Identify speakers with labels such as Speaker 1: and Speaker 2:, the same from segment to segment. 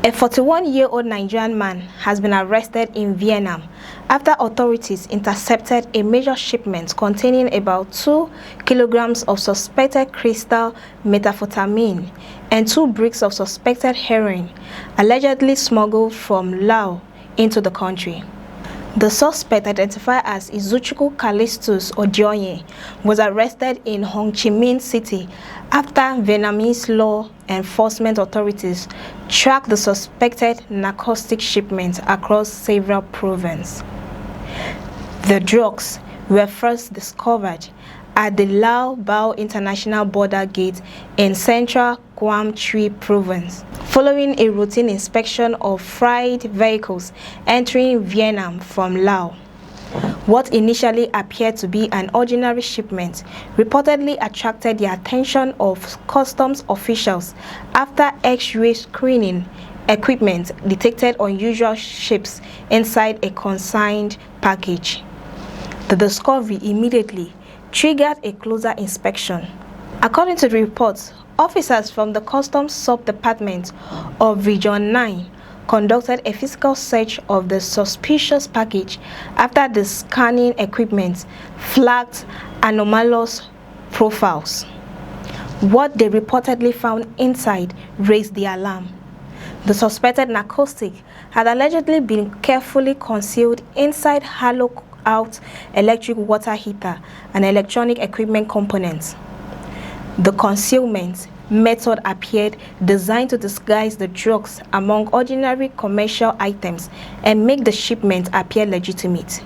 Speaker 1: A 41-year-old Nigerian man has been arrested in Vietnam after authorities intercepted a major shipment containing about 2 kilograms of suspected crystal methamphetamine and 2 bricks of suspected heroin, allegedly smuggled from Laos into the country. The suspect, identified as Izuchukwu Callistus Odionye, was arrested in Ho Chi Minh City after Vietnamese law enforcement authorities tracked the suspected narcotic shipment across several provinces. The drugs were first discovered at the Lao Bao International Border Gate in central Quang Tri Province, following a routine inspection of freight vehicles entering Vietnam from Laos. What initially appeared to be an ordinary shipment reportedly attracted the attention of customs officials after X-ray screening equipment detected unusual shapes inside a consigned package. The discovery immediately triggered a closer inspection. According to the reports, officers from the Customs Sub-Department of Region 9 conducted a physical search of the suspicious package after the scanning equipment flagged anomalous profiles. What they reportedly found inside raised the alarm. The suspected narcotic had allegedly been carefully concealed inside hollow-out electric water heater and electronic equipment components. The concealment method appeared designed to disguise the drugs among ordinary commercial items and make the shipment appear legitimate.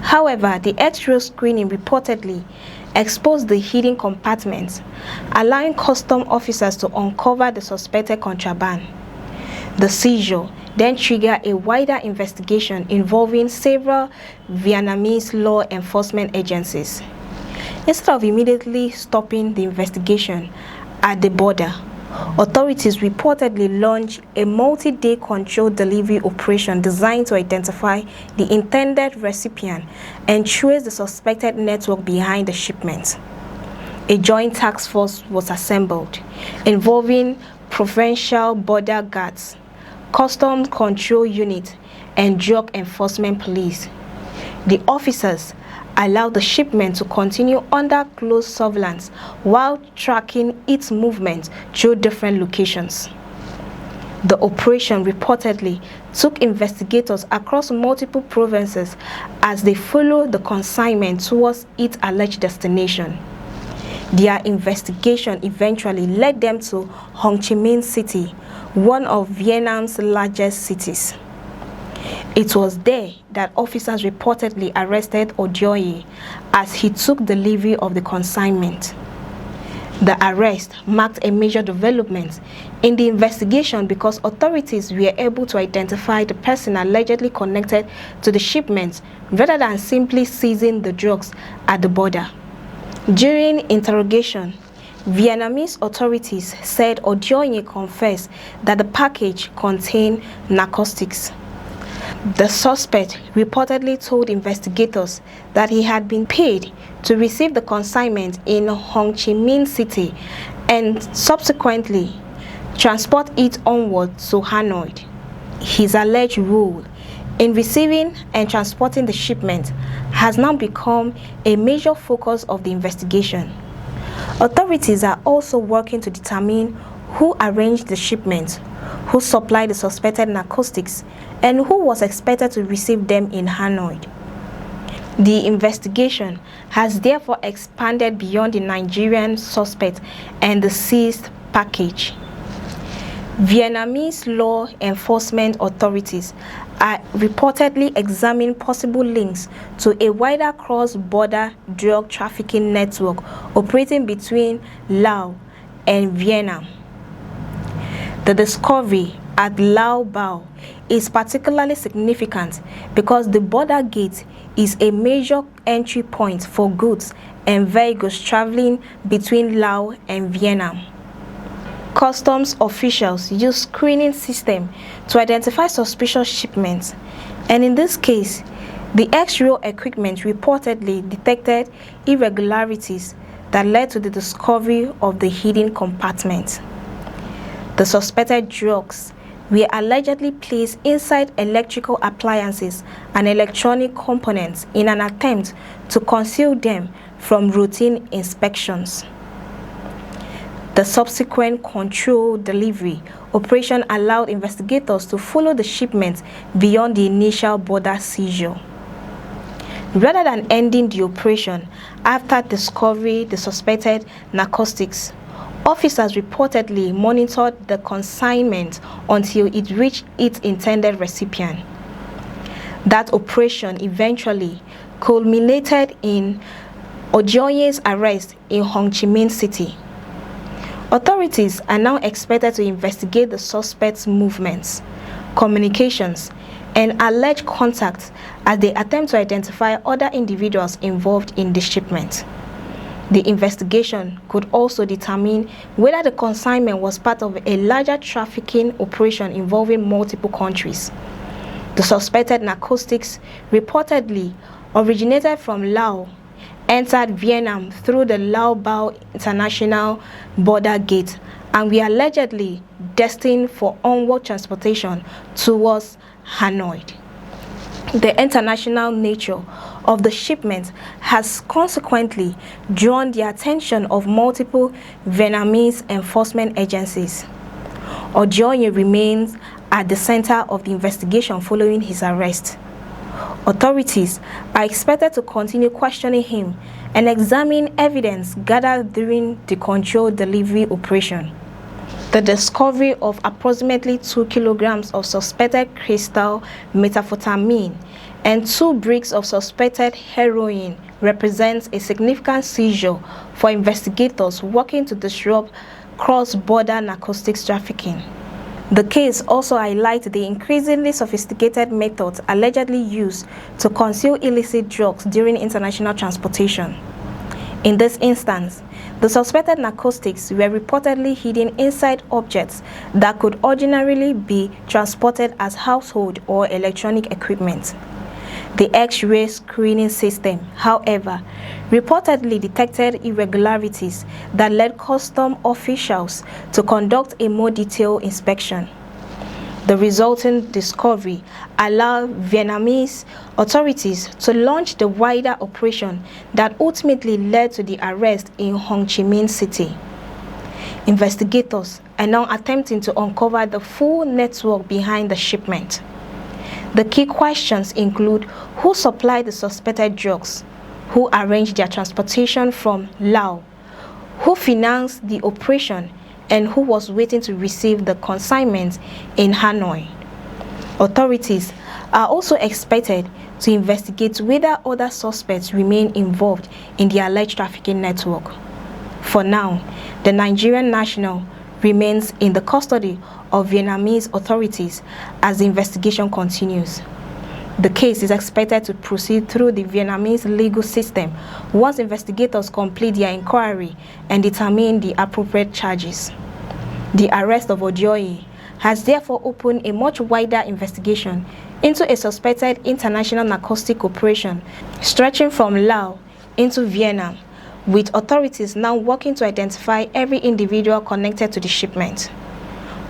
Speaker 1: However, the X-ray screening reportedly exposed the hidden compartments, allowing custom officers to uncover the suspected contraband. The seizure then triggered a wider investigation involving several Vietnamese law enforcement agencies. Instead of immediately stopping the investigation at the border, authorities reportedly launched a multi-day controlled delivery operation designed to identify the intended recipient and trace the suspected network behind the shipment. A joint task force was assembled, involving provincial border guards, customs control unit, and drug enforcement police. The officers allowed the shipment to continue under close surveillance while tracking its movement through different locations. The operation reportedly took investigators across multiple provinces as they followed the consignment towards its alleged destination. Their investigation eventually led them to Ho Chi Minh City, one of Vietnam's largest cities. It was there that officers reportedly arrested Odionye as he took delivery of the consignment. The arrest marked a major development in the investigation because authorities were able to identify the person allegedly connected to the shipment rather than simply seizing the drugs at the border. During interrogation, Vietnamese authorities said Odionye confessed that the package contained narcotics. The suspect reportedly told investigators that he had been paid to receive the consignment in Ho Chi Minh City and subsequently transport it onward to Hanoi. His alleged role in receiving and transporting the shipment has now become a major focus of the investigation. Authorities are also working to determine who arranged the shipment, who supplied the suspected narcotics, and who was expected to receive them in Hanoi. The investigation has therefore expanded beyond the Nigerian suspect and the seized package. Vietnamese law enforcement authorities are reportedly examining possible links to a wider cross-border drug trafficking network operating between Laos and Vietnam. The discovery at Lao Bao is particularly significant because the border gate is a major entry point for goods and vehicles traveling between Laos and Vietnam. Customs officials use screening system to identify suspicious shipments, and in this case, the X-ray equipment reportedly detected irregularities that led to the discovery of the hidden compartment. The suspected drugs were allegedly placed inside electrical appliances and electronic components in an attempt to conceal them from routine inspections. The subsequent controlled delivery operation allowed investigators to follow the shipment beyond the initial border seizure. Rather than ending the operation after discovering the suspected narcotics, officers reportedly monitored the consignment until it reached its intended recipient. That operation eventually culminated in Ojoye's arrest in Ho Chi Minh City. Authorities are now expected to investigate the suspect's movements, communications, and alleged contacts as they attempt to identify other individuals involved in the shipment. The investigation could also determine whether the consignment was part of a larger trafficking operation involving multiple countries. The suspected narcotics reportedly originated from Laos, entered Vietnam through the Lao Bao International Border Gate, and were allegedly destined for onward transportation towards Hanoi. The international nature of the shipment has consequently drawn the attention of multiple Vietnamese enforcement agencies. Ojoye remains at the center of the investigation following his arrest. Authorities are expected to continue questioning him and examine evidence gathered during the controlled delivery operation. The discovery of approximately 2 kilograms of suspected crystal methamphetamine and 2 bricks of suspected heroin represents a significant seizure for investigators working to disrupt cross-border narcotics trafficking. The case also highlights the increasingly sophisticated methods allegedly used to conceal illicit drugs during international transportation. In this instance, the suspected narcotics were reportedly hidden inside objects that could ordinarily be transported as household or electronic equipment. The X-ray screening system, however, reportedly detected irregularities that led custom officials to conduct a more detailed inspection. The resulting discovery allowed Vietnamese authorities to launch the wider operation that ultimately led to the arrest in Ho Chi Minh City. Investigators are now attempting to uncover the full network behind the shipment. The key questions include who supplied the suspected drugs, who arranged their transportation from Laos, who financed the operation, and who was waiting to receive the consignment in Hanoi. Authorities are also expected to investigate whether other suspects remain involved in the alleged trafficking network. For now, the Nigerian national remains in the custody of Vietnamese authorities as the investigation continues. The case is expected to proceed through the Vietnamese legal system once investigators complete their inquiry and determine the appropriate charges. The arrest of Ojoye has therefore opened a much wider investigation into a suspected international narcotic operation stretching from Laos into Vietnam, with authorities now working to identify every individual connected to the shipment.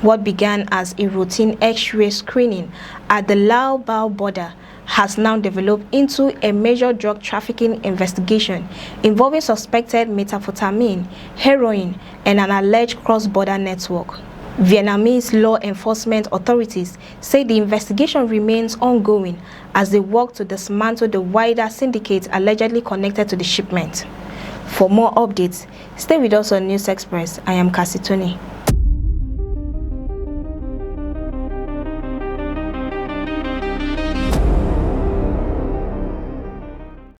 Speaker 1: What began as a routine X-ray screening at the Lao Bao border has now developed into a major drug trafficking investigation involving suspected methamphetamine, heroin, and an alleged cross-border network. Vietnamese law enforcement authorities say the investigation remains ongoing as they work to dismantle the wider syndicate allegedly connected to the shipment. For more updates, stay with us on News Express. I am Cassie Tony.